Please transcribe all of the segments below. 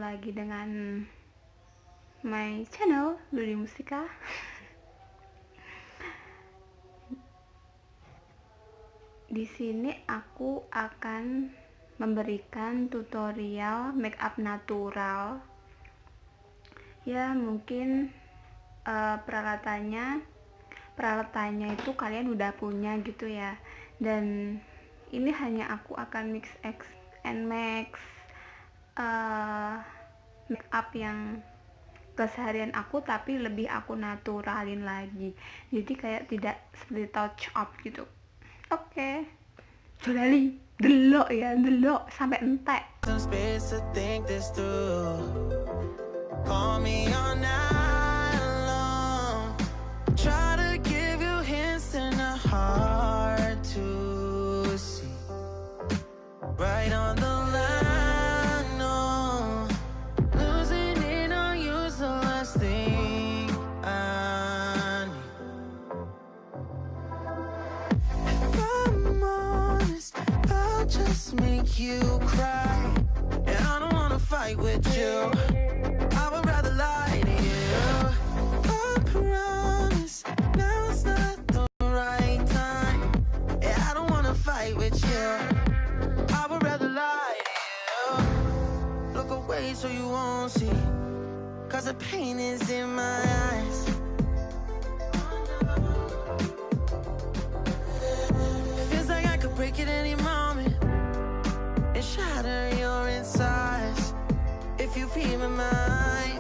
lagi dengan my channel Ludy Mustika. Di sini aku akan memberikan tutorial makeup natural. Ya, mungkin peralatannya itu kalian udah punya gitu ya. Dan ini hanya aku akan mix and match makeup yang keseharian aku, tapi lebih aku naturalin lagi, jadi kayak tidak seperti touch up gitu. Oke, jolali delok ya, delok sampai entek. Make you cry, and I don't wanna fight with you. I would rather lie to you. I promise now's not the right time. Yeah, I don't wanna fight with you. I would rather lie to you. Look away so you won't see, 'cause the pain is in my eyes. Feels like I could break it any moment and shatter your insides. If you feel my mind,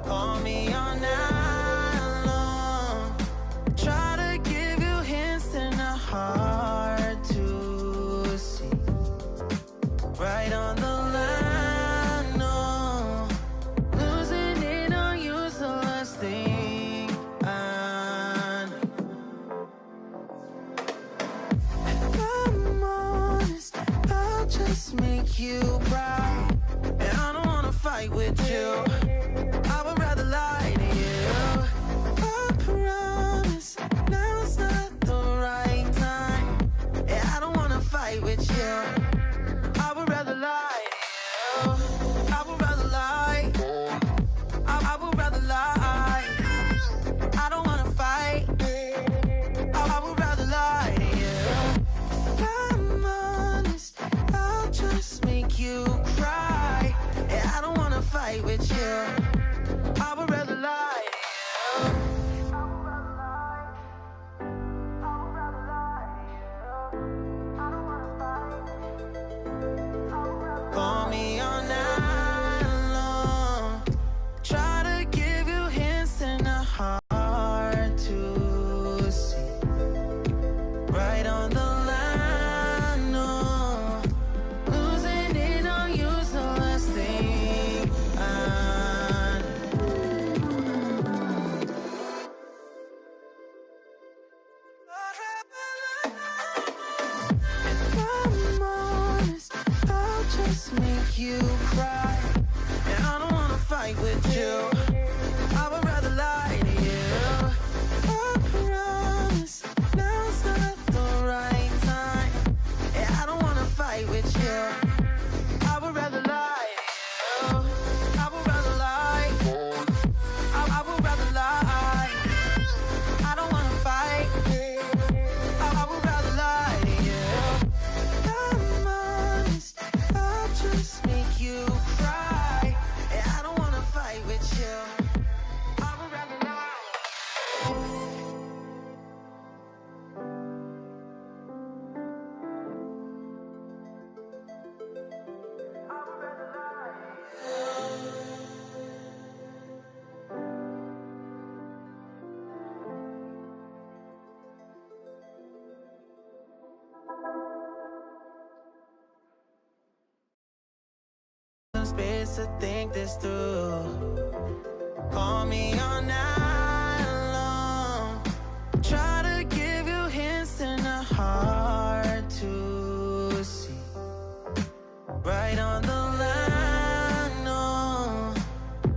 call me all night long. Try to give you hints that are hard to see. Right on the line, no. Losing it on you's the last thing I need. If I'm honest, I'll just make you cry, and I don't wanna fight with you. I would rather lie to you. I promise now's not the right time. Yeah, I don't wanna fight with you. I would rather lie to you. I would rather lie. I would rather lie. I don't wanna fight. I would rather lie to you. If I'm honest, I'll just make you cry. Yeah, I don't wanna fight with you. I would rather lie to you. Call me all night long. Try to give you hints that are hard to see. Right on the line, no. Losing it on you's the last thing I need. If I'm honest, I'll just make you cry, and I don't wanna fight with you. I would rather lie to you. I promise now's not the right time. Yeah, I don't wanna fight with you. I would rather lie to you. I would rather lie. I would rather lie. I don't wanna fight. I would rather lie to you. I'm honest, I'll just make you cry. Yeah, I don't wanna fight with you. I would rather lie. I would rather lie. Some space to think this through. Call me all night long. Try to give you hints that are hard to see. Right on the line, no.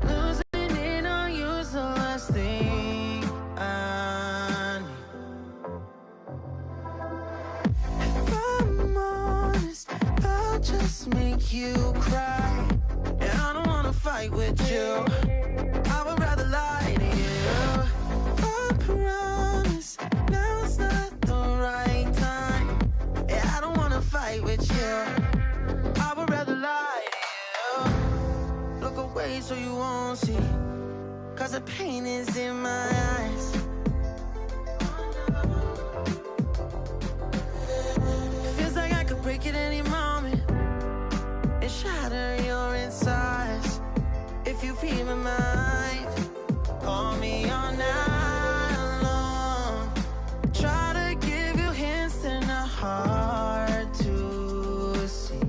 Losing it on you's the last thing I need. If I'm honest, I'll just make you cry, and I don't wanna fight with you. I would rather lie to you. I promise now's not the right time. Yeah, I don't wanna fight with you. I would rather lie to you. Look away so you won't see, 'cause the pain is in my eyes. Feels like I could break it any moment and shatter your insides. If you feel my mind, call me all night long. Try to give you hints that are hard to see.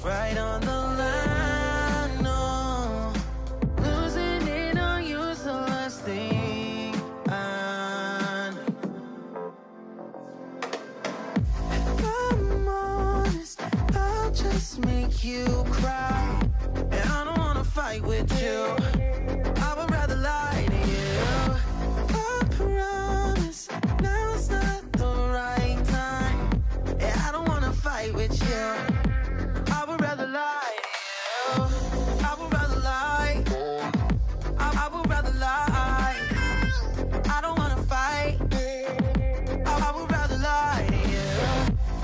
Right on the line, no. Losing it on you's the last thing I know. If I'm honest, I'll just make you cry. And I don't wanna fight with you. I would rather lie to you. I promise now's not the right time. Yeah, I don't wanna fight with you. I would rather lie to you. I would rather lie. I would rather lie. I don't wanna fight. I would rather lie to you.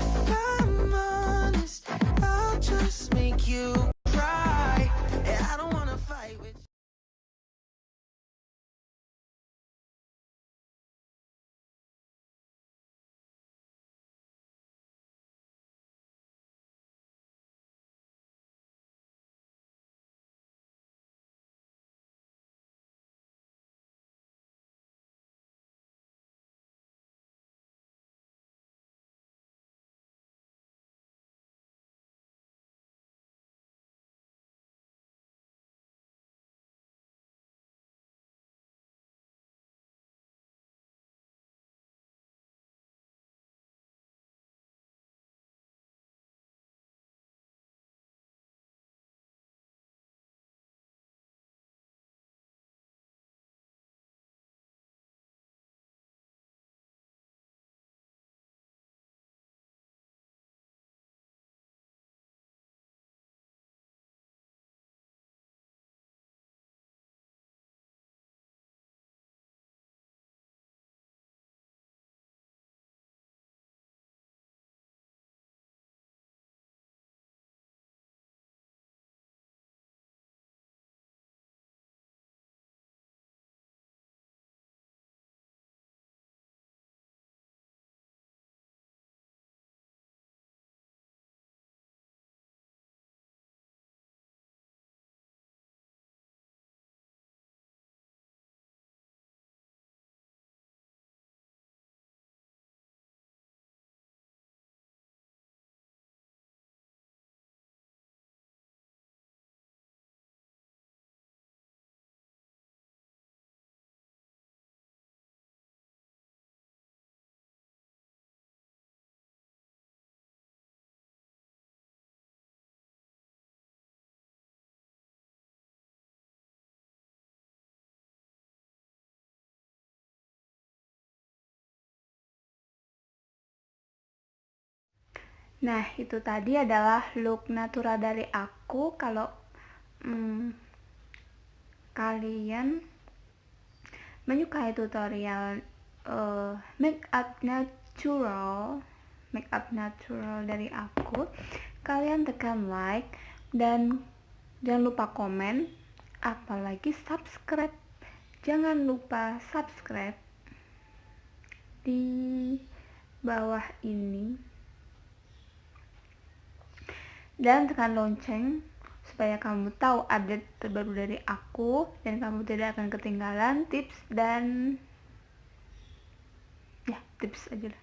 If I'm honest, I'll just make you cry. Yeah, I don't wanna fight with you. Nah, itu tadi adalah look natural dari aku. Kalau kalian menyukai tutorial make up natural dari aku, kalian tekan like dan jangan lupa komen, apalagi subscribe. Jangan lupa subscribe di bawah ini dan tekan lonceng supaya kamu tahu update terbaru dari aku dan kamu tidak akan ketinggalan tips dan ya tips aja lah.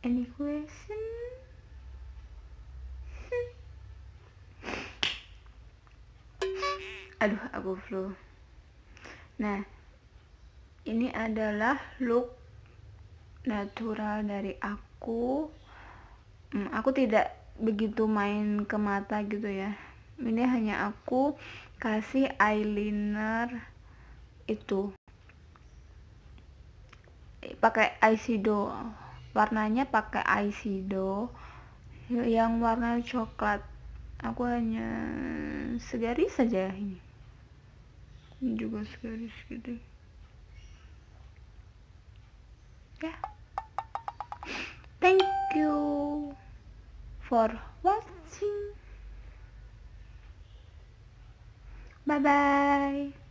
Any question? Aduh, aku flu. Nah, ini adalah look natural dari aku. Aku tidak begitu main ke mata gitu ya. Ini hanya aku kasih eyeliner itu pakai eyeshadow warnanya pakai eyeshadow yang warna coklat. Aku hanya segaris saja ini juga segaris gitu ya. Thank you for watching. Bye bye.